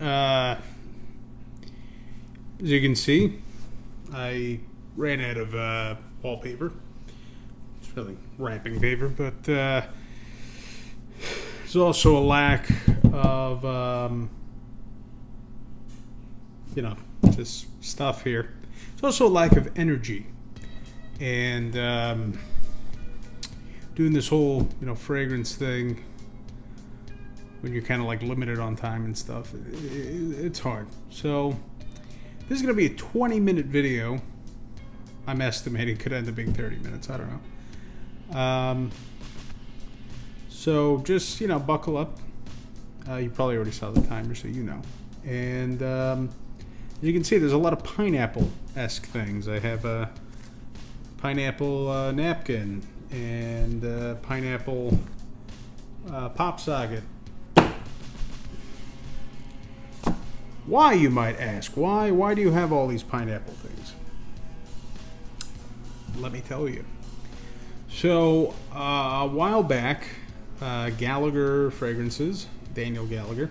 As you can see, I ran out of wallpaper. It's really wrapping paper, but there's also a lack of, just stuff here. There's also a lack of energy. And doing this whole, fragrance thing, when you're kind of like limited on time and stuff, it's hard. So this is going to be a 20-minute video. I'm estimating could end up being 30 minutes. I don't know. So just, buckle up. You probably already saw the timer, so you know. And as you can see, there's a lot of pineapple-esque things. I have a pineapple napkin and pineapple pop socket. Why, you might ask? Why do you have all these pineapple things? Let me tell you. So, a while back, Gallagher Fragrances, Daniel Gallagher,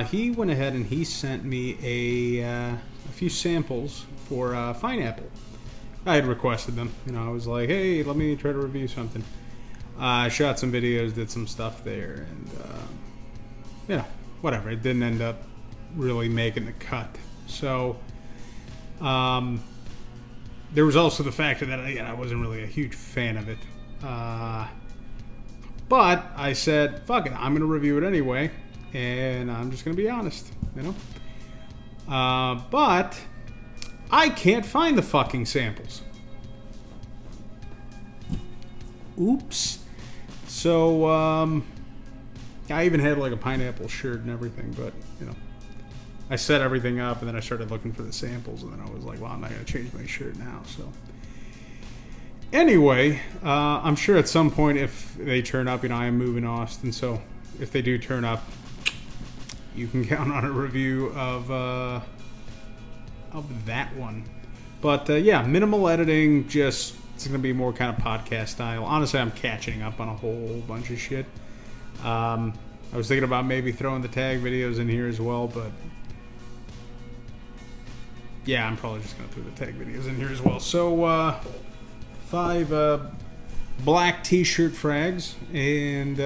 he went ahead and he sent me a few samples for pineapple. I had requested them. I was like, hey, let me try to review something. I shot some videos, did some stuff there, and, whatever. It didn't end up really making the cut. So, there was also the factor that I wasn't really a huge fan of it. But I said, fuck it, I'm going to review it anyway, and I'm just going to be honest, But I can't find the fucking samples. Oops. So, I even had like a pineapple shirt and everything, but, I set everything up, and then I started looking for the samples, and then I was like, well, I'm not going to change my shirt now, so. Anyway, I'm sure at some point if they turn up, I am moving Austin, so if they do turn up, you can count on a review of that one. But, yeah, minimal editing, just, it's going to be more kind of podcast style. Honestly, I'm catching up on a whole bunch of shit. I was thinking about maybe throwing the tag videos in here as well, but yeah, I'm probably just going to throw the tag videos in here as well. So, 5 black t-shirt frags, and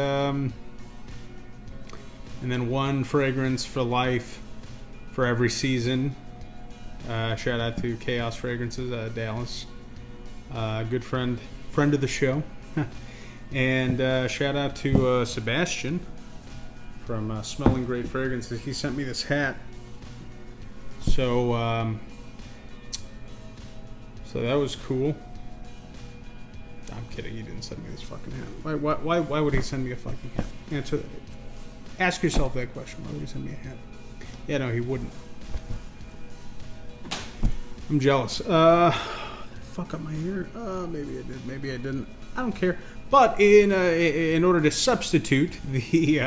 then 1 fragrance for life for every season. Shout out to Chaos Fragrances, Dallas. Good friend of the show. And shout out to Sebastian from Smelling Great Fragrances. He sent me this hat. So that was cool. I'm kidding. He didn't send me this fucking hat. Why would he send me a fucking hat? Ask yourself that question. Why would he send me a hat? Yeah, no, he wouldn't. I'm jealous. Fuck up my hair. Maybe I did. Maybe I didn't. I don't care. But in order to substitute the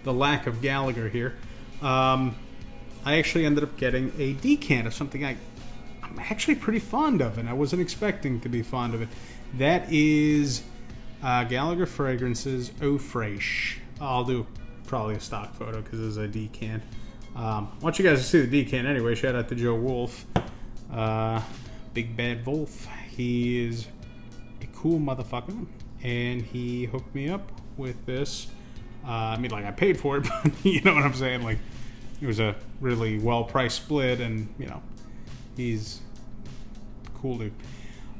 lack of Gallagher here, I actually ended up getting a decant of something I'm actually pretty fond of, and I wasn't expecting to be fond of it. That is Gallagher Fragrances Eau Fraiche. I'll do probably a stock photo because it's a decant. I want you guys to see the decant anyway. Shout out to Joe Wolf. Big Bad Wolf. He is a cool motherfucker, and he hooked me up with this. I I paid for it, but you know what I'm saying? Like, it was a really well-priced split, and, he's cool dude.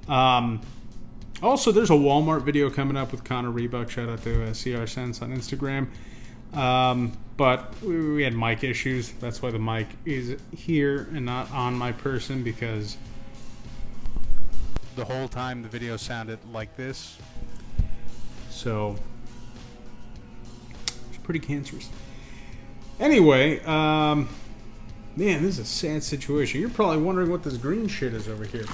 Also, there's a Walmart video coming up with Connor Reebok. Shout out to CR Sense on Instagram. But we had mic issues. That's why the mic is here and not on my person, because the whole time the video sounded like this. So, it's pretty cancerous. Anyway, man, this is a sad situation. You're probably wondering what this green shit is over here.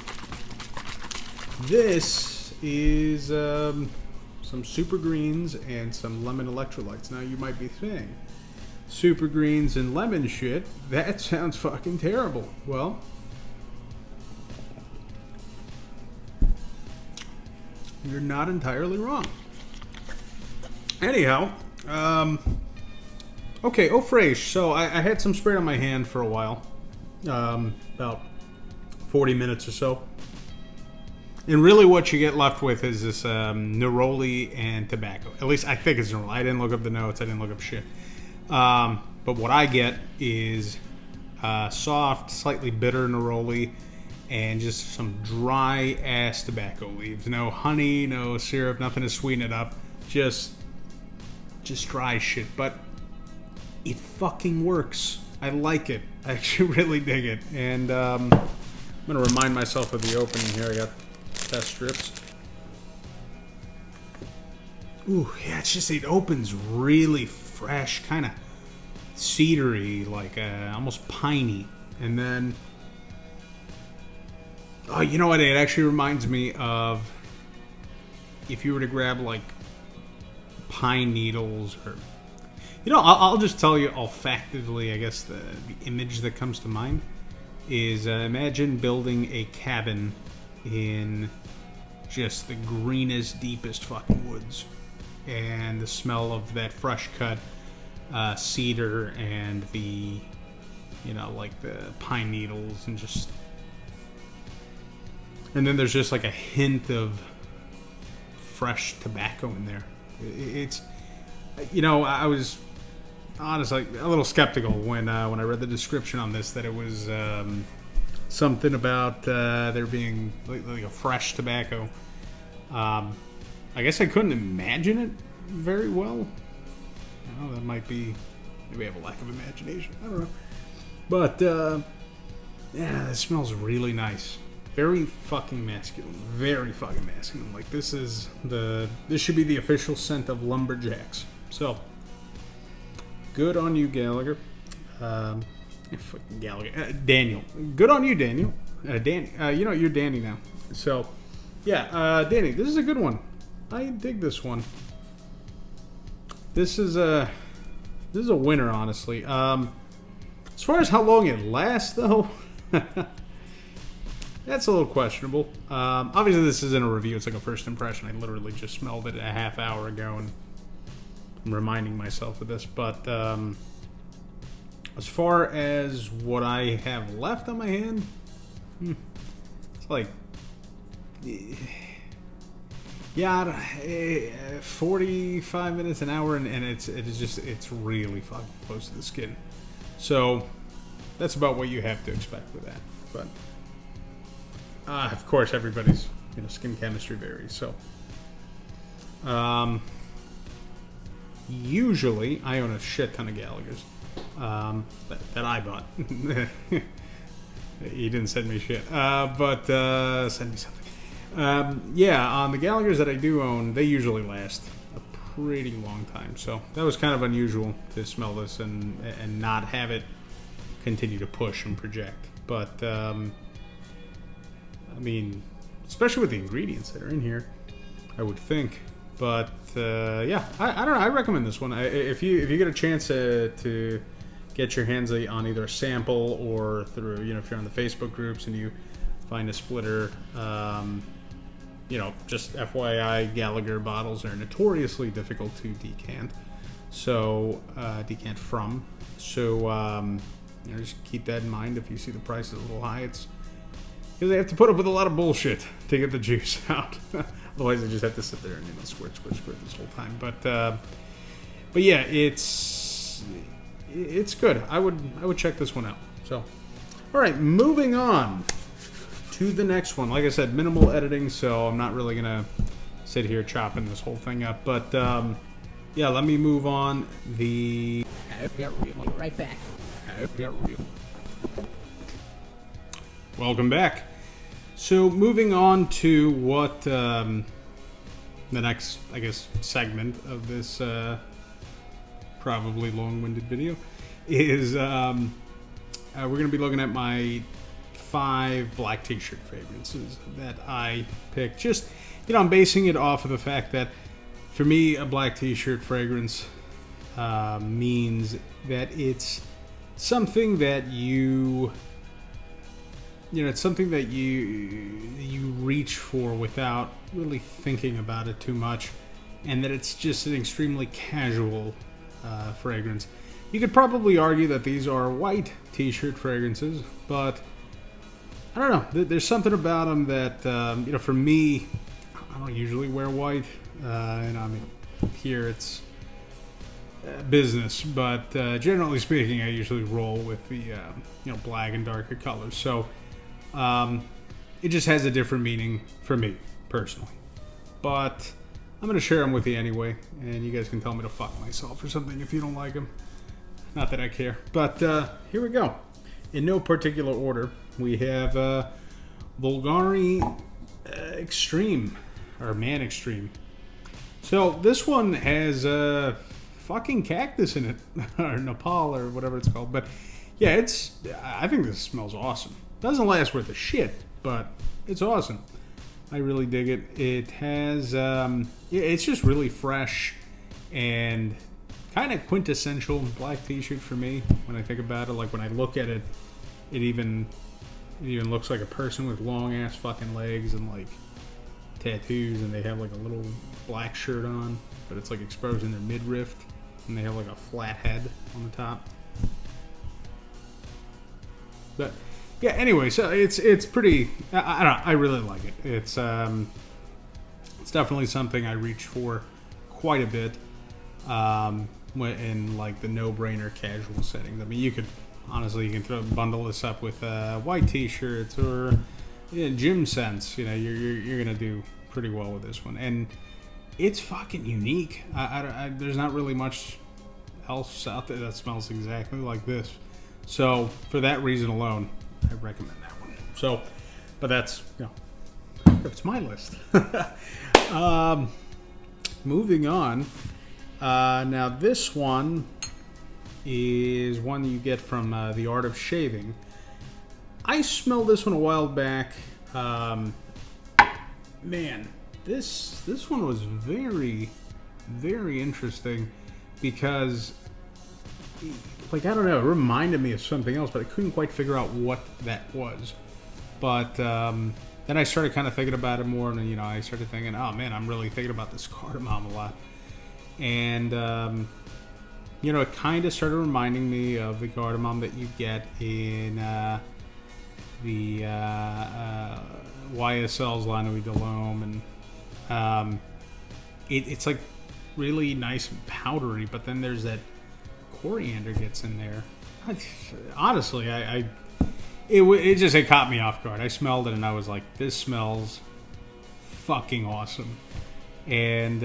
This is some super greens and some lemon electrolytes. Now, you might be saying, super greens and lemon shit, that sounds fucking terrible. Well, you're not entirely wrong. Anyhow, Okay, eau fraiche. So I had some sprayed on my hand for a while. About 40 minutes or so. And really what you get left with is this neroli and tobacco. At least I think it's neroli. I didn't look up the notes. I didn't look up shit. But what I get is soft, slightly bitter neroli and just some dry-ass tobacco leaves. No honey, no syrup, nothing to sweeten it up. Just dry shit. But it fucking works. I like it. I actually really dig it. And I'm going to remind myself of the opening here. I got test strips. Ooh, yeah, it's just, it opens really fresh, kind of cedary, like almost piney. And then, oh, you know what? It actually reminds me of if you were to grab like pine needles or, you know, I'll just tell you olfactively, I guess the image that comes to mind is imagine building a cabin in just the greenest, deepest fucking woods. And the smell of that fresh cut cedar and the, you know, like the pine needles and just... And then there's just like a hint of fresh tobacco in there. It's, you know, I was honestly a little skeptical when I read the description on this that it was something about there being like a fresh tobacco. I guess I couldn't imagine it very well. I don't know, that might be, maybe I have a lack of imagination. I don't know. But yeah, it smells really nice. Very fucking masculine. Very fucking masculine. Like this should be the official scent of Lumberjacks. So good on you, Gallagher. Fucking Gallagher. Daniel. Good on you, Daniel. Danny. You know, you're Danny now. So yeah, Danny, this is a good one. I dig this one. This is a winner, honestly. As far as how long it lasts, though, that's a little questionable. Obviously, this isn't a review. It's like a first impression. I literally just smelled it a half hour ago, and I'm reminding myself of this. But as far as what I have left on my hand, it's like... Yeah, 45 minutes, an hour, and it's really fucking close to the skin. So that's about what you have to expect with that. But of course, everybody's skin chemistry varies. So usually, I own a shit ton of Gallaghers that I bought. He didn't send me shit, but send me something. Yeah, on the Gallaghers that I do own, they usually last a pretty long time. So that was kind of unusual to smell this and not have it continue to push and project. But I mean, especially with the ingredients that are in here, I would think. But yeah, I don't know. I recommend this one. If you get a chance to get your hands on either a sample or through, if you're on the Facebook groups and you find a splitter. Just FYI, Gallagher bottles are notoriously difficult to decant. So, decant from. So, just keep that in mind. If you see the price is a little high, it's because they have to put up with a lot of bullshit to get the juice out. Otherwise, they just have to sit there and squirt this whole time. But yeah, it's good. I would check this one out. So, all right, moving on to the next one. Like I said, minimal editing, so I'm not really gonna sit here chopping this whole thing up. But yeah, let me move on. I'll be right back. Welcome back. So moving on to what the next, I guess, segment of this probably long-winded video is we're gonna be looking at my 5 black t-shirt fragrances that I picked. Just, I'm basing it off of the fact that for me, a black t-shirt fragrance means that it's something that it's something that you reach for without really thinking about it too much, and that it's just an extremely casual fragrance. You could probably argue that these are white t-shirt fragrances, but I don't know. There's something about them that, you know, for me, I don't usually wear white. And I mean, here it's business, but generally speaking, I usually roll with the, you know, black and darker colors. So it just has a different meaning for me, personally. But I'm going to share them with you anyway, and you guys can tell me to fuck myself or something if you don't like them. Not that I care. But here we go. In no particular order, we have Bulgari Extreme, or Man Extreme. So this one has fucking cactus in it, or Nepal, or whatever it's called. But yeah, I think this smells awesome. Doesn't last worth a shit, but it's awesome. I really dig it. It has, yeah, it's just really fresh and kind of quintessential black t-shirt for me when I think about it. Like when I look at it, it even looks like a person with long ass fucking legs and like tattoos, and they have like a little black shirt on, but it's like exposing their midriff, and they have like a flat head on the top. But yeah, anyway, so it's pretty. I don't know. I really like it. It's definitely something I reach for quite a bit. In like the no-brainer casual settings. I mean, you can bundle this up with white t-shirts or gym sense. You know, you're gonna do pretty well with this one, and it's fucking unique. There's not really much else out there that smells exactly like this. So for that reason alone, I recommend that one. So, but that's, you know, it's my list. Moving on. Now this one is one you get from The Art of Shaving. I smelled this one a while back. Man, this one was very, very interesting because, like, I don't know, it reminded me of something else, but I couldn't quite figure out what that was. But then I started kind of thinking about it more, and, you know, I started thinking, oh man, I'm really thinking about this cardamom a lot. And, you know, it kind of started reminding me of the cardamom that you get in the YSL's La Nuit de l'Homme. And it's like really nice and powdery, but then there's that coriander gets in there. Honestly, it caught me off guard. I smelled it and I was like, this smells fucking awesome. And,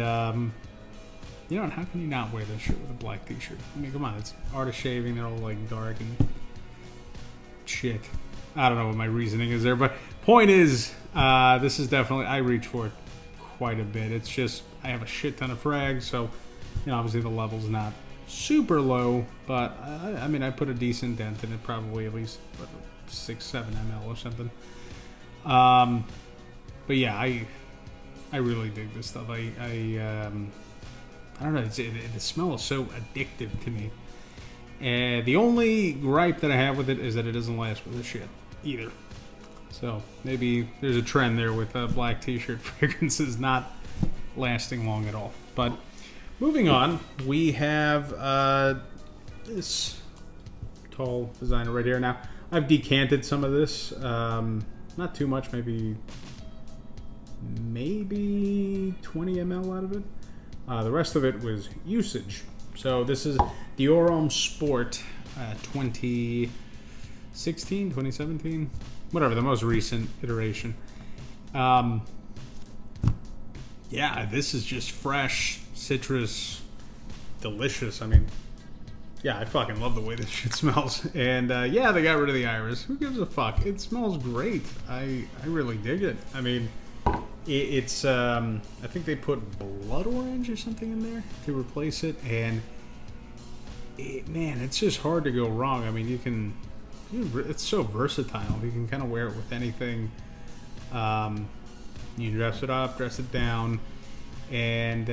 you know, and how can you not wear this shit with a black t-shirt? I mean, come on, it's Art of Shaving. They're all like dark and shit. I don't know what my reasoning is there, but point is, this is definitely, I reach for it quite a bit. It's just, I have a shit ton of frags, so, you know, obviously the level's not super low, but I mean, I put a decent dent in it, probably at least 6-7 ml or something. But yeah, I really dig this stuff. I don't know, the smell is so addictive to me. And the only gripe that I have with it is that it doesn't last with the shit either. So maybe there's a trend there with black t-shirt fragrances not lasting long at all. But moving on, we have this tall designer right here. Now, I've decanted some of this. Not too much, maybe 20 ml out of it. The rest of it was usage. So this is Dior Homme Sport 2016, 2017, whatever, the most recent iteration. Yeah, this is just fresh, citrus, delicious. I mean, yeah, I fucking love the way this shit smells. And yeah, they got rid of the iris. Who gives a fuck? It smells great. I really dig it. I mean, it's I think they put blood orange or something in there to replace it, and man, it's just hard to go wrong. I mean, it's so versatile. You can kind of wear it with anything. You dress it up, dress it down, and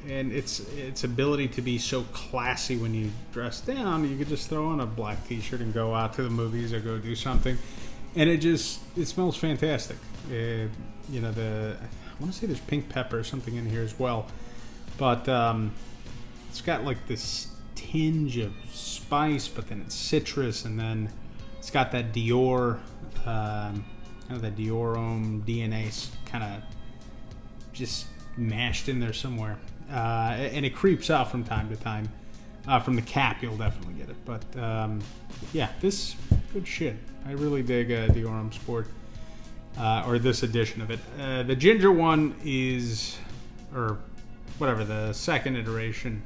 its ability to be so classy when you dress down. You could just throw on a black t-shirt and go out to the movies or go do something, and it smells fantastic. You know, I want to say there's pink pepper or something in here as well, but it's got like this tinge of spice, but then it's citrus, and then it's got that Dior, kind of that Dior DNA kind of just mashed in there somewhere. And it creeps out from time to time. From the cap, you'll definitely get it. But, yeah, this, good shit. I really dig Dior Sport, or this edition of it. The ginger one is, or whatever, the second iteration.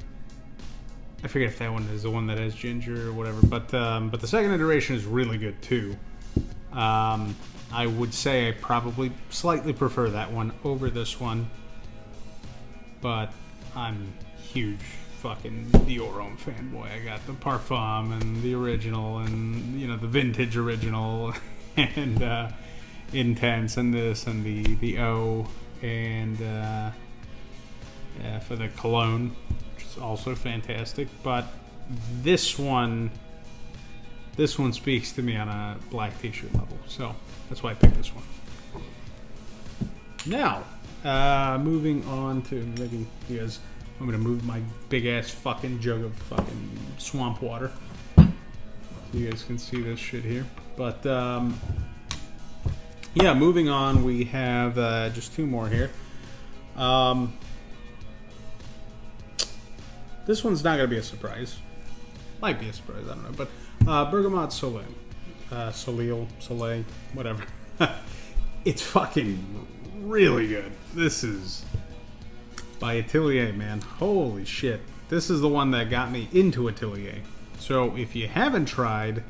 I forget if that one is the one that has ginger or whatever. But the second iteration is really good, too. I would say I probably slightly prefer that one over this one. But I'm huge fucking Dior fanboy. I got the Parfum and the original and, you know, the vintage original and Intense and this and the O and for the Cologne, which is also fantastic. But this one speaks to me on a black t-shirt level. So that's why I picked this one. Now, moving on to, maybe you guys, I'm going to move my big ass fucking jug of fucking swamp water so you guys can see this shit here. But, yeah, moving on, we have just two more here. This one's not going to be a surprise. Might be a surprise, I don't know. But Bergamot Soleil. Soleil, whatever. It's fucking really good. This is by Atelier, man. Holy shit. This is the one that got me into Atelier. So if you haven't tried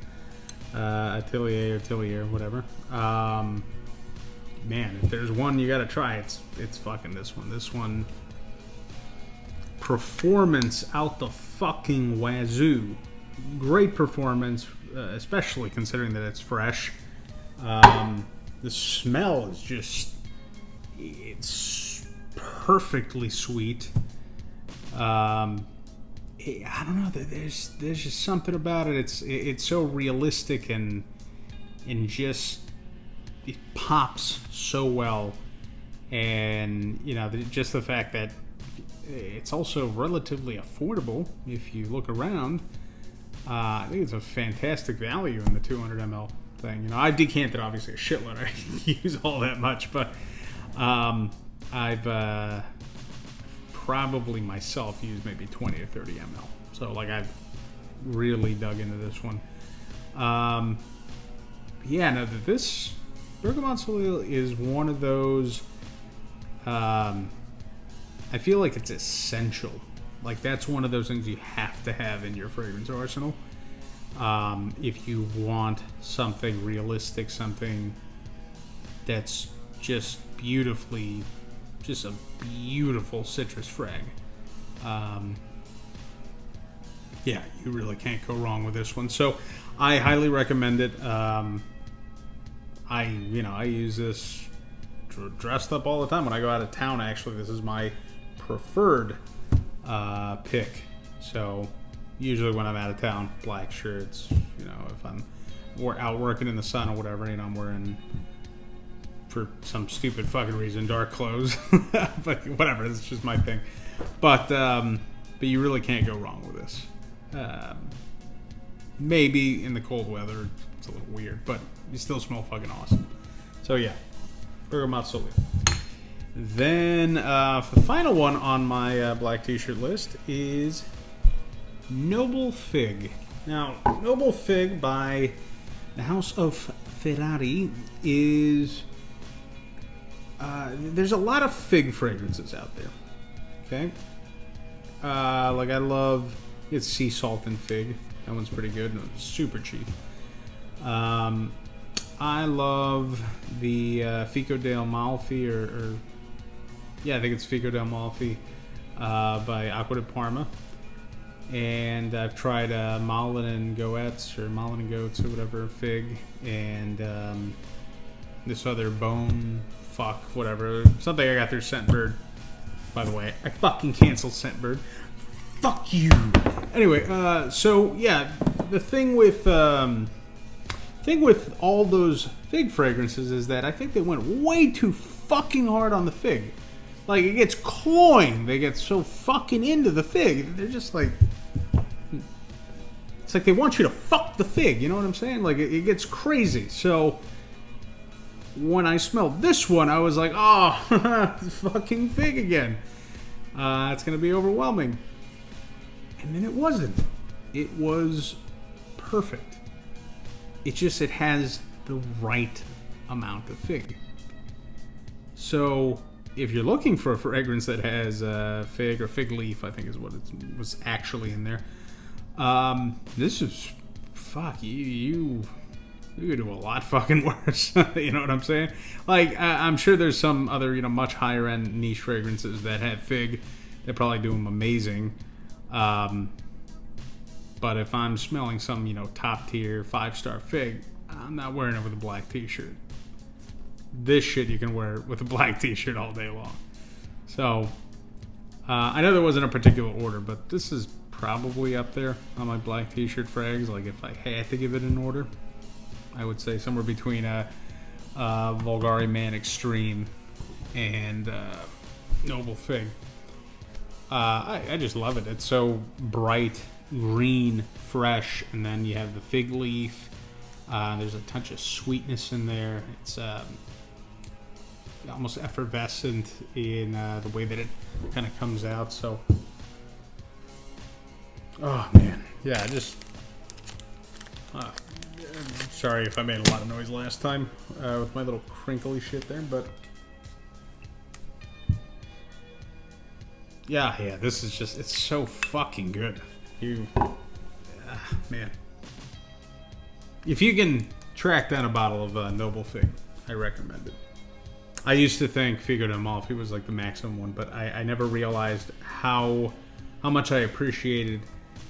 Atelier, whatever, man, if there's one you gotta try, it's fucking this one. This one, performance out the fucking wazoo. Great performance, especially considering that it's fresh. The smell is just, it's perfectly sweet. I don't know, there's just something about it. It's so realistic and just it pops so well. And you know, just the fact that it's also relatively affordable if you look around. I think it's a fantastic value in the 200 ml thing. You know, I decanted obviously a shitload. I didn't use all that much, but I've probably myself used maybe 20 or 30 ml. So like I've really dug into this one. Yeah, no, this Bergamot Soleil is one of those. I feel like it's essential. Like that's one of those things you have to have in your fragrance arsenal. If you want something realistic, something that's just beautifully, just a beautiful citrus frag. Yeah, you really can't go wrong with this one. So I highly recommend it. I use this dressed up all the time when I go out of town. Actually, this is my preferred pick. So usually when I'm out of town, black shirts. You know, if I'm out working in the sun or whatever, you know, I'm wearing, for some stupid fucking reason, dark clothes. But whatever, it's just my thing. But you really can't go wrong with this. Maybe in the cold weather it's a little weird, but you still smell fucking awesome. So yeah, Bergamot Soleil. Then the final one on my black t-shirt list is Noble Fig. Now, Noble Fig by the House of Ferrari is... there's a lot of fig fragrances out there. Okay? Like I love... It's sea salt and fig. That one's pretty good. It's super cheap. I love the Fico del Amalfi, or yeah, I think it's Fico del Amalfi by Acqua di Parma. And I've tried Malin and Goetz, or Malin and Goetz, or whatever, fig, and this other bone, whatever, something I got through Scentbird. By the way, I fucking canceled Scentbird. Fuck you. Anyway, so yeah, the thing with all those fig fragrances is that I think they went way too fucking hard on the fig. Like, it gets cloying. They get so fucking into the fig. They're just like, It's like they want you to fuck the fig, you know what I'm saying? Like, it gets crazy. So, when I smelled this one, I was like, oh, fucking fig again. It's going to be overwhelming. And then it wasn't. It was perfect. It has the right amount of fig. So, if you're looking for a fragrance that has fig or fig leaf, I think is what it was actually in there. This is, fuck, you could do a lot fucking worse. You know what I'm saying? Like, I'm sure there's some other, much higher end niche fragrances that have fig that probably do them amazing. But if I'm smelling some, top tier 5-star fig, I'm not wearing it with a black t-shirt. This shit you can wear with a black t-shirt all day long. So, I know there wasn't a particular order, but this is probably up there on my black t-shirt frags. Like, if I had to give it an order, I would say somewhere between Vulgari Man Extreme and Noble Fig. I just love it. It's so bright, green, fresh, and then you have the fig leaf. There's a touch of sweetness in there. It's almost effervescent in the way that it kind of comes out. So, oh man, yeah, sorry if I made a lot of noise last time with my little crinkly shit there, but yeah, this is it's so fucking good. Man, if you can track down a bottle of Noble Fig, I recommend it. I used to think Figo d'Amalfi was like the maximum one, but I never realized how much I appreciated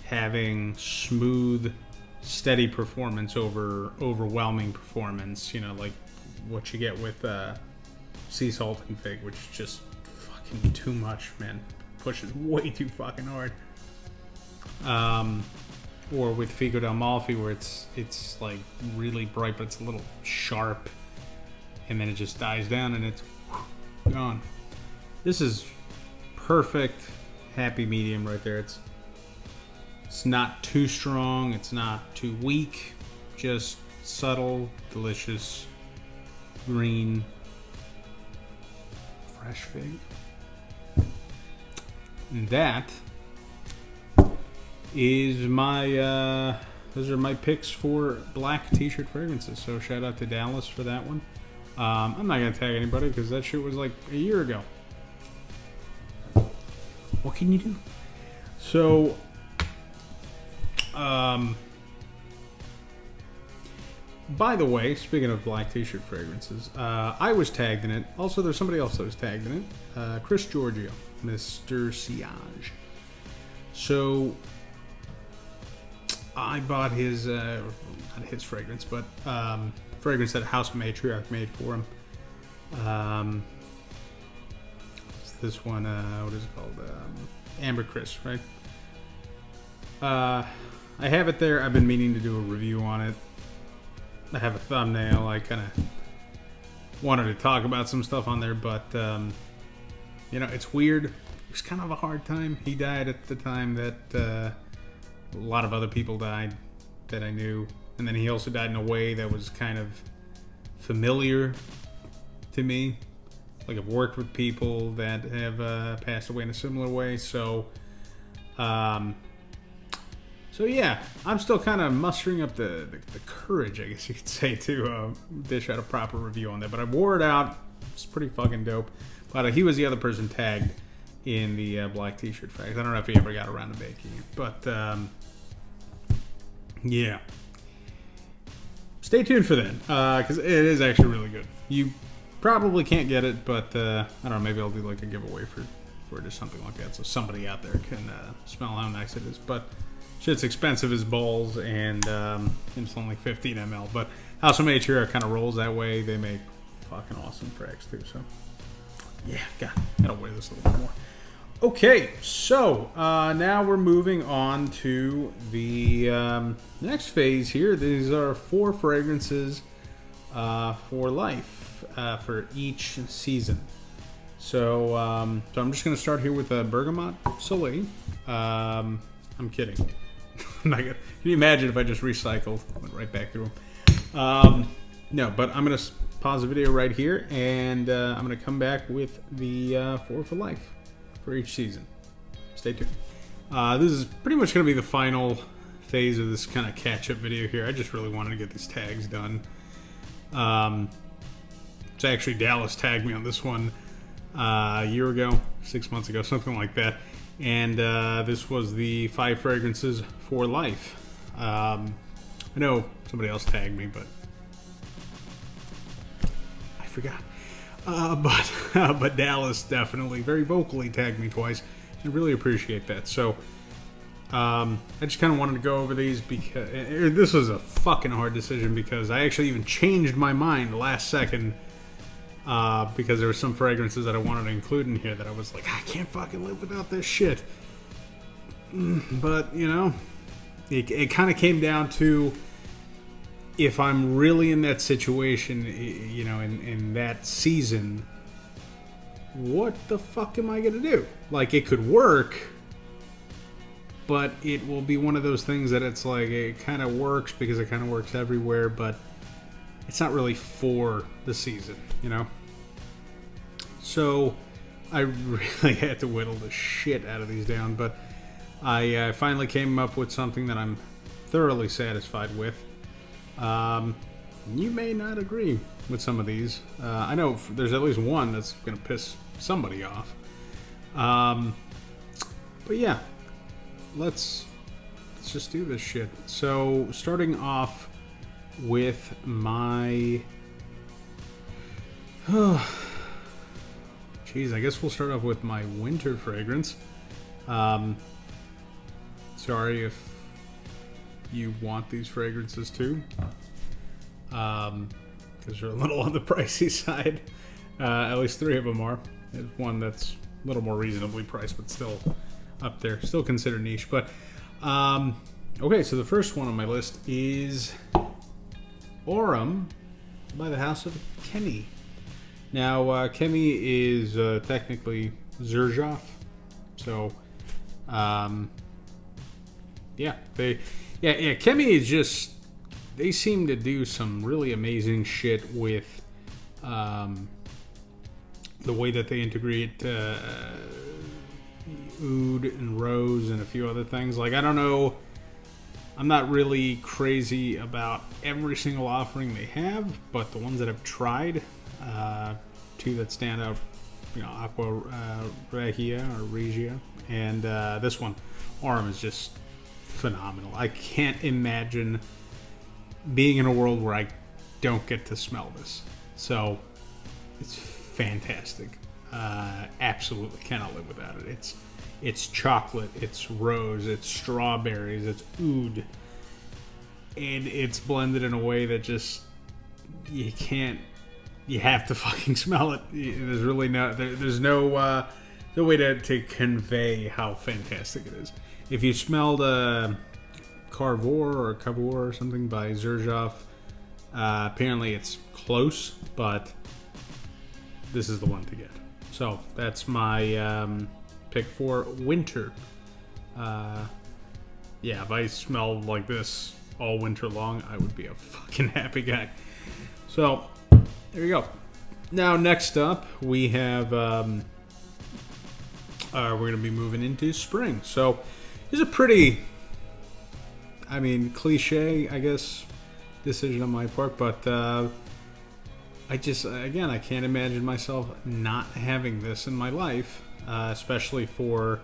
having smooth, steady performance over overwhelming performance. Like what you get with sea salt and fig, which is just fucking too much, man. Pushes way too fucking hard. Or with Figo d'Amalfi, where it's like really bright, but it's a little sharp, and then it just dies down and it's gone. This is perfect, happy medium right there. It's not too strong, it's not too weak, just subtle, delicious, green, fresh fig. And that is my those are my picks for black t-shirt fragrances. So shout out to Dallas for that one. I'm not gonna tag anybody because that shit was like a year ago. What can you do? So by the way, speaking of black t-shirt fragrances, I was tagged in it. Also, there's somebody else that was tagged in it. Chris Giorgio, Mr. Siage. So I bought his, not his fragrance, but fragrance that House Matriarch made for him. This one, what is it called? Ambergris, right? I have it there. I've been meaning to do a review on it. I have a thumbnail. I kind of wanted to talk about some stuff on there, but it's weird. It was kind of a hard time. He died at the time that a lot of other people died that I knew, and then he also died in a way that was kind of familiar to me. Like, I've worked with people that have passed away in a similar way, so yeah, I'm still kind of mustering up the courage, I guess you could say, to dish out a proper review on that. But I wore it out. It's pretty fucking dope. But he was the other person tagged in the black t-shirt fact. I don't know if he ever got around to making it. But, yeah. Stay tuned for that, because it is actually really good. You probably can't get it, but I don't know, maybe I'll do like a giveaway for just something like that, so somebody out there can smell how nice it is. But shit's expensive as balls, and it's only 15 ml. But House of Matriarch kind of rolls that way. They make fucking awesome frags too. So yeah, gotta wear this a little bit more. Okay, so now we're moving on to the next phase here. These are 4 fragrances for life for each season. So I'm just going to start here with Bergamot Soleil. I'm kidding. I'm not gonna, can you imagine if I just recycled? Went right back through them. No, but I'm going to pause the video right here, and I'm going to come back with the 4 for life for each season. Stay tuned. This is pretty much going to be the final phase of this kind of catch-up video here. I just really wanted to get these tags done. It's actually Dallas tagged me on this one a year ago, 6 months ago, something like that. And this was the 5 fragrances for life. I know somebody else tagged me, but I forgot. But Dallas definitely very vocally tagged me twice. I really appreciate that. So I just kind of wanted to go over these because this was a fucking hard decision, because I actually even changed my mind last second because there were some fragrances that I wanted to include in here that I was like, I can't fucking live without this shit. But, you know, it kind of came down to, if I'm really in that situation, you know, in that season, what the fuck am I going to do? Like, it could work, but it will be one of those things that it's like, it kind of works because it kind of works everywhere, but it's not really for the season, you know? So I really had to whittle the shit out of these down, but I finally came up with something that I'm thoroughly satisfied with. You may not agree with some of these. I know there's at least one that's going to piss somebody off. But yeah, let's just do this shit. So starting off with my... Jeez, I guess we'll start off with my winter fragrance. Sorry if you want these fragrances too, because they're a little on the pricey side. At least 3 of them are. There's one that's a little more reasonably priced, but still up there, still considered niche. But okay, so the first one on my list is Aurum by the House of Chemy. Now, Chemy is technically Xerjoff, so yeah, Chemy is just, they seem to do some really amazing shit with the way that they integrate oud and rose and a few other things. Like, I don't know, I'm not really crazy about every single offering they have, but the ones that I've tried, 2 that stand out, you know, Aqua Regia or Regia, and this one, Aurum, is just phenomenal. I can't imagine being in a world where I don't get to smell this. So it's fantastic. Absolutely cannot live without it. It's chocolate, it's rose, it's strawberries, it's oud, and it's blended in a way that just, you have to fucking smell it. There's really there's no way to convey how fantastic it is. If you smelled Carvor or Cavour or something by Xerjoff, apparently it's close, but this is the one to get. So that's my pick for winter. Yeah, if I smelled like this all winter long, I would be a fucking happy guy. So there you go. Now, next up, we have we're going to be moving into spring. So it's a pretty, I mean, cliche, I guess, decision on my part, but I just, again, I can't imagine myself not having this in my life, especially for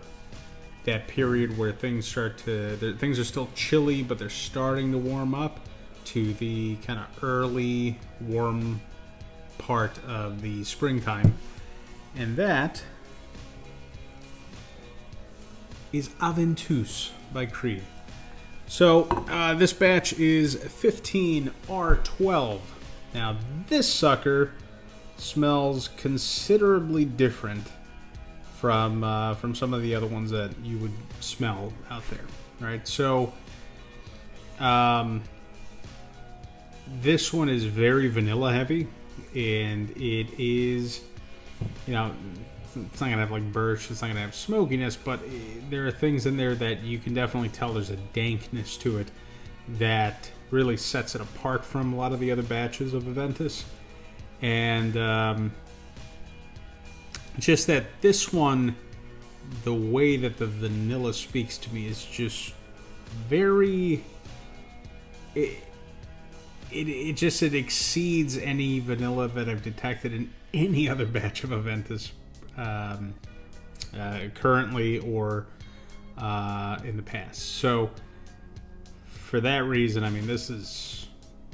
that period where things things are still chilly, but they're starting to warm up to the kind of early warm part of the springtime. And that is Aventis by Creed. So this batch is 15R12. Now this sucker smells considerably different from some of the other ones that you would smell out there. Right? So this one is very vanilla heavy, and it is, you know, it's not gonna have like birch, it's not gonna have smokiness, but there are things in there that you can definitely tell there's a dankness to it that really sets it apart from a lot of the other batches of Aventis. And just that this one, the way that the vanilla speaks to me is just very... It exceeds any vanilla that I've detected in any other batch of Aventis currently or in the past. So for that reason, I mean, this is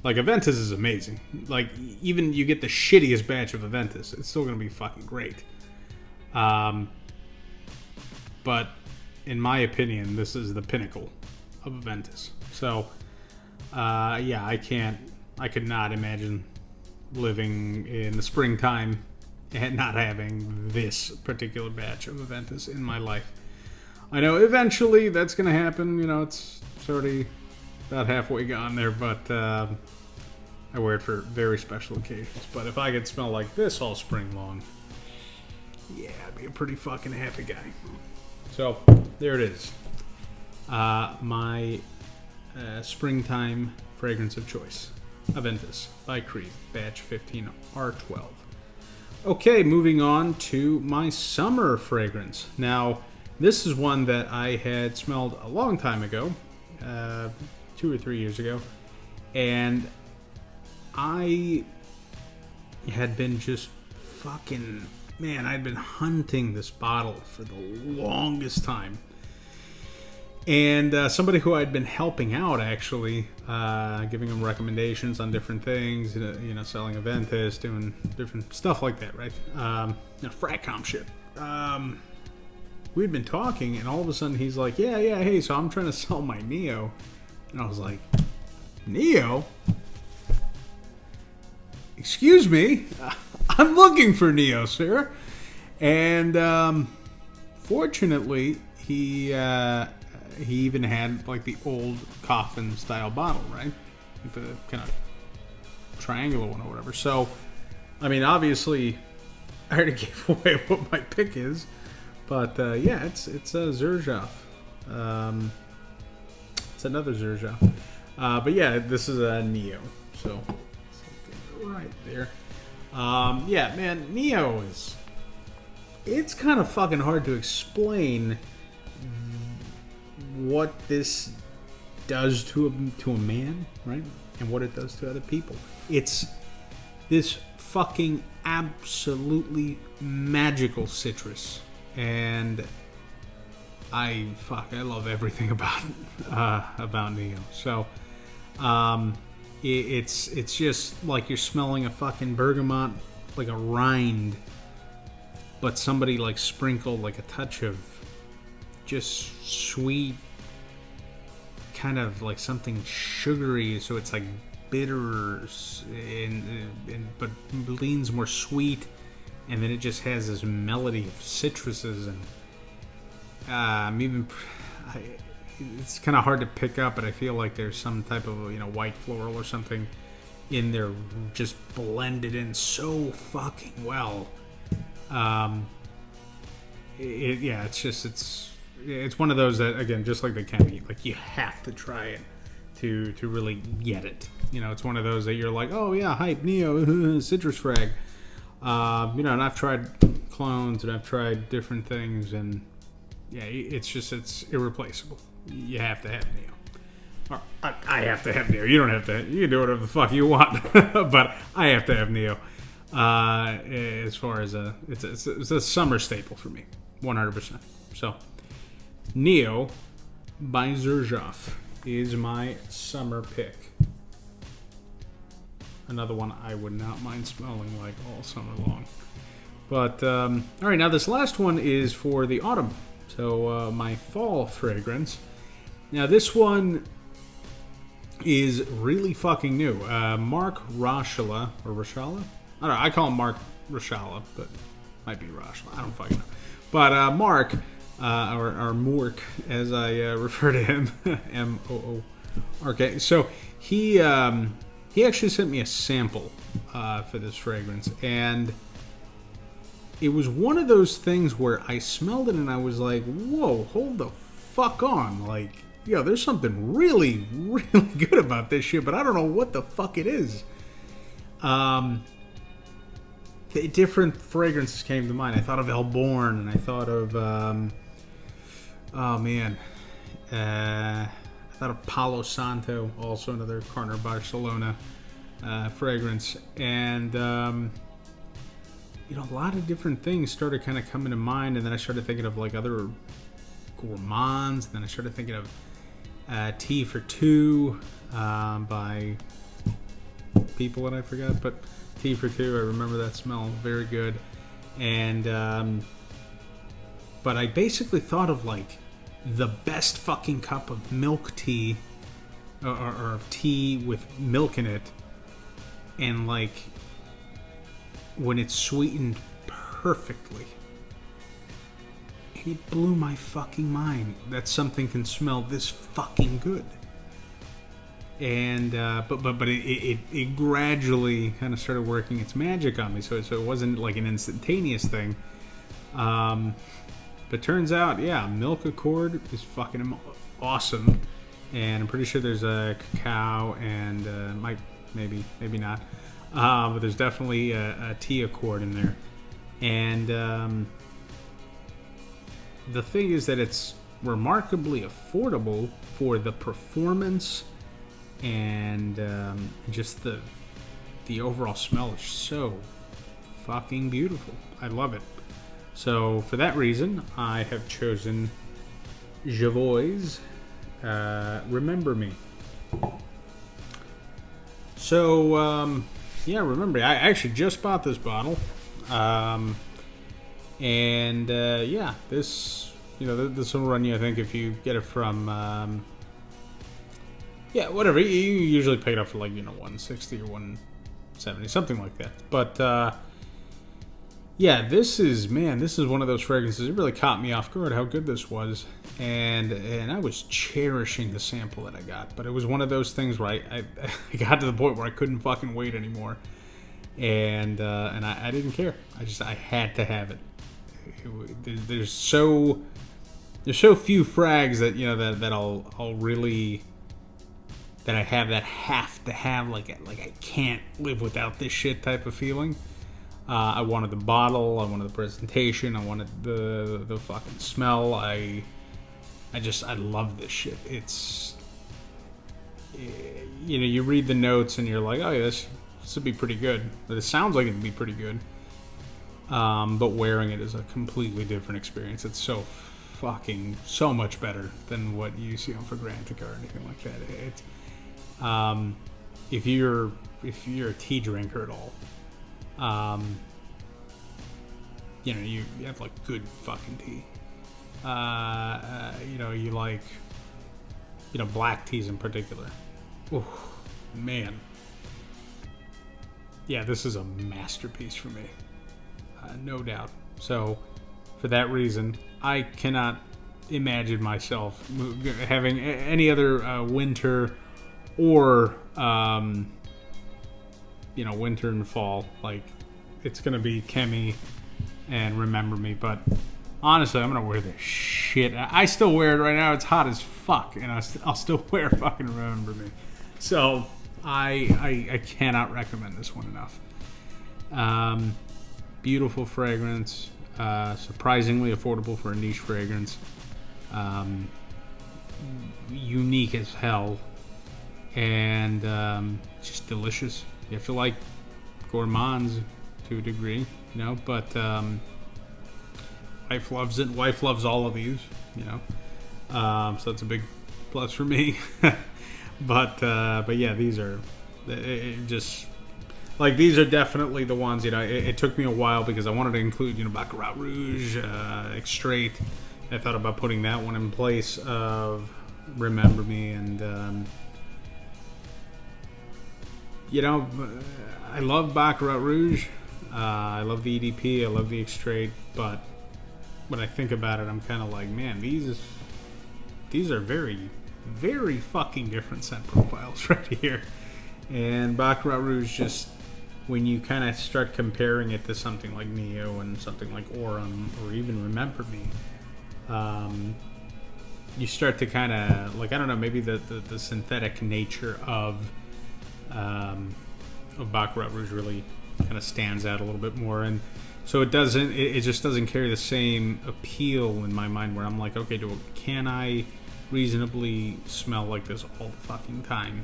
like Aventis is amazing. Like even you get the shittiest batch of Aventis, it's still gonna be fucking great. But in my opinion, this is the pinnacle of Aventis. So yeah, I could not imagine living in the springtime and not having this particular batch of Aventis in my life. I know eventually that's going to happen. You know, it's already about halfway gone there, but I wear it for very special occasions. But if I could smell like this all spring long, yeah, I'd be a pretty fucking happy guy. So, there it is. My springtime fragrance of choice. Aventis by Creed, batch 15R12. Okay, moving on to my summer fragrance. Now, this is one that I had smelled a long time ago, 2 or 3 years ago, and I had been just fucking... Man, I'd been hunting this bottle for the longest time. And somebody who I'd been helping out, actually, giving them recommendations on different things, you know, selling Aventis, doing different stuff like that, right? Fratcom shit. We'd been talking, and all of a sudden he's like, yeah, hey, so I'm trying to sell my Neo. And I was like, Neo? Excuse me? I'm looking for Neo, sir. And fortunately, he even had like the old coffin style bottle, right? Like the kind of triangular one or whatever. So, I mean, obviously, I already gave away what my pick is, but yeah, it's a Xerjoff. It's another Xerjoff. But yeah, this is a Neo. So, right there. Yeah, man, Neo is... It's kind of fucking hard to explain what this does to a man, right? And what it does to other people. It's this fucking absolutely magical citrus. And I love everything about Neo. So, it's just like you're smelling a fucking bergamot, like a rind, but somebody like sprinkled like a touch of just sweet, kind of like something sugary, so it's like bitter but leans more sweet, and then it just has this melody of citruses, and it's kind of hard to pick up, but I feel like there's some type of, you know, white floral or something in there, just blended in so fucking well. It's one of those that, again, just like the Chemi, like you have to try it to really get it. You know, it's one of those that you're like, oh yeah, hype, Neo, citrus frag. You know, and I've tried clones and I've tried different things, and yeah, it's irreplaceable. You have to have Neo. Or I have to have Neo. You don't have to. You can do whatever the fuck you want, but I have to have Neo. As far as it's a summer staple for me, 100%. So, Neo by Xerjoff is my summer pick. Another one I would not mind smelling like all summer long. But all right, now this last one is for the autumn. So my fall fragrance. Now this one is really fucking new. Mark Rashala, or Rashala? I don't know, I call him Mark Rashala, but might be Rashala. I don't fucking know. But Mark, or Mork, as I refer to him, M-O-O-R-K. So he actually sent me a sample for this fragrance, and it was one of those things where I smelled it and I was like, whoa, hold the fuck on. Like, yo, there's something really, really good about this shit, but I don't know what the fuck it is. The different fragrances came to mind. I thought of Elborn, and I thought of, I thought of Palo Santo, also another Carner Barcelona fragrance. And, a lot of different things started kind of coming to mind, and then I started thinking of, like, other gourmands, and then I started thinking of Tea for Two by people that I forgot, but Tea for Two, I remember that smell, very good. And but I basically thought of like the best fucking cup of milk tea or tea with milk in it, and like when it's sweetened perfectly. And it blew my fucking mind that something can smell this fucking good. And but it gradually kind of started working its magic on me, so it wasn't like an instantaneous thing. But turns out, yeah, Milk Accord is fucking awesome, and I'm pretty sure there's a cacao and maybe not, but there's definitely a tea accord in there. And the thing is that it's remarkably affordable for the performance. And just the overall smell is so fucking beautiful. I love it. So for that reason, I have chosen Javois Remember Me. So Remember Me. I actually just bought this bottle, this this will run you, I think, if you get it from. Whatever. You usually pay it up for like, $160 or $170, something like that. But this is one of those fragrances. It really caught me off guard how good this was, and I was cherishing the sample that I got. But it was one of those things where I got to the point where I couldn't fucking wait anymore, and I didn't care. I had to have it. There's so few frags that that I'll really. That I have to have like I can't live without this shit type of feeling. I wanted the bottle, I wanted the presentation, I wanted the fucking smell. I love this shit. It's you read the notes and you're like, oh yeah, this would be pretty good. But it sounds like it'd be pretty good. But wearing it is a completely different experience. It's so much better than what you see on Fragrantica or anything like that. It's if you're a tea drinker at all, you have like good fucking tea. You like black teas in particular. Oh man, yeah, this is a masterpiece for me, no doubt. So for that reason, I cannot imagine myself having any other winter. Or, winter and fall. Like, it's going to be Chemi and Remember Me. But, honestly, I'm going to wear this shit. I still wear it right now. It's hot as fuck. And I'll still wear fucking Remember Me. So, I cannot recommend this one enough. Beautiful fragrance. Surprisingly affordable for a niche fragrance. Unique as hell. And just delicious. You have to like gourmands to a degree, but wife loves it. Wife loves all of these, so that's a big plus for me. but yeah, these are just like, these are definitely the ones. It took me a while because I wanted to include Baccarat Rouge, Extrait. I thought about putting that one in place of Remember Me, and I love Baccarat Rouge. I love the EDP. I love the Extrait. But when I think about it, I'm kind of like, man, these are very, very fucking different scent profiles right here. And Baccarat Rouge just when you kind of start comparing it to something like Neo and something like Aurum or even Remember Me, you start to kind of, like, I don't know, maybe the synthetic nature of Baccarat Rouge really kind of stands out a little bit more, and so it just doesn't carry the same appeal in my mind where I'm like, okay, can I reasonably smell like this all the fucking time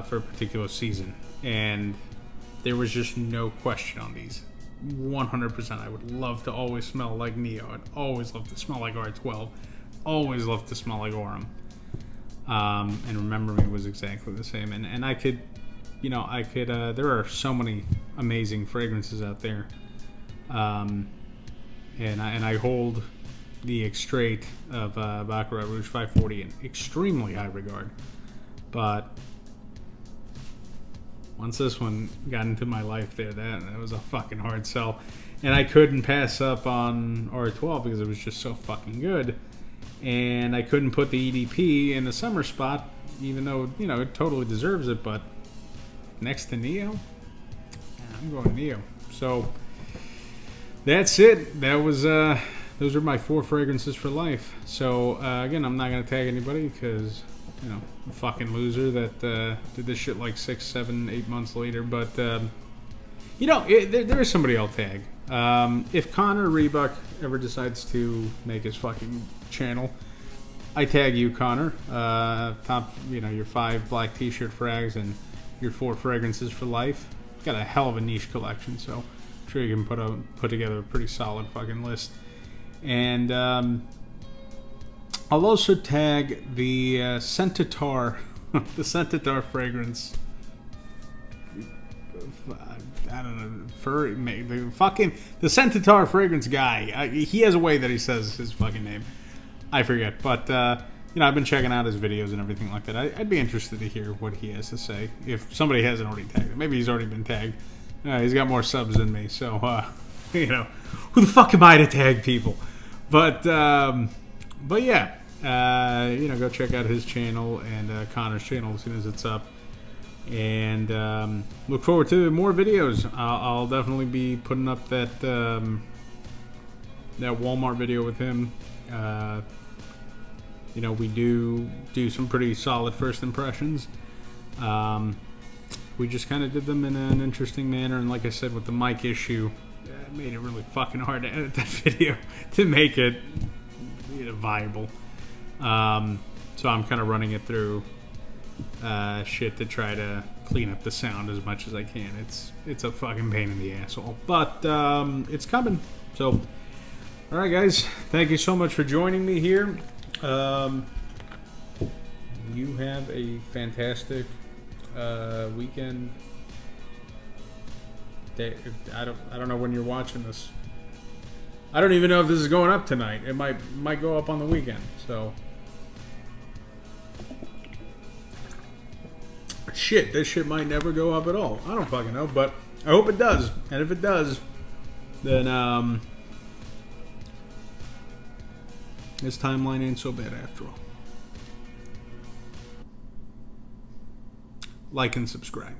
for a particular season? And there was just no question on these. 100%. I would love to always smell like Neo. I'd always love to smell like R12. Always love to smell like Aurum. And Remember Me was exactly the same. And I could, there are so many amazing fragrances out there. And I hold the extrait of Baccarat Rouge 540 in extremely high regard. But once this one got into my life there, that was a fucking hard sell. And I couldn't pass up on R12 because it was just so fucking good. And I couldn't put the EDP in the summer spot, even though, it totally deserves it. But next to Neo, I'm going Neo. So that's it. That was those are my 4 fragrances for life. So again, I'm not gonna tag anybody because I'm a fucking loser that did this shit like 6, 7, 8 months later. But there is somebody I'll tag. If Connor Rebuck ever decides to make his fucking channel, I tag you, Connor. Top, your 5 black t-shirt frags and your 4 fragrances for life. Got a hell of a niche collection, so I'm sure you can put together a pretty solid fucking list. And I'll also tag the Scentatar, the Scentatar fragrance. I don't know, the Scentatar fragrance guy. He has a way that he says his fucking name. I forget, but I've been checking out his videos and everything like that. I'd be interested to hear what he has to say if somebody hasn't already tagged him. Maybe he's already been tagged. He's got more subs than me, so who the fuck am I to tag people? But yeah, go check out his channel and Connor's channel as soon as it's up. And look forward to more videos. I'll definitely be putting up that Walmart video with him. We do some pretty solid first impressions. We just kind of did them in an interesting manner, and like I said, with the mic issue, it made it really fucking hard to edit that video to make it viable. So I'm kind of running it through shit to try to clean up the sound as much as I can. It's a fucking pain in the asshole, but it's coming. So, all right, guys, thank you so much for joining me here. You have a fantastic weekend. Day. I don't know when you're watching this. I don't even know if this is going up tonight. It might go up on the weekend. So. Shit, this shit might never go up at all. I don't fucking know, but I hope it does. And if it does, then this timeline ain't so bad after all. Like and subscribe.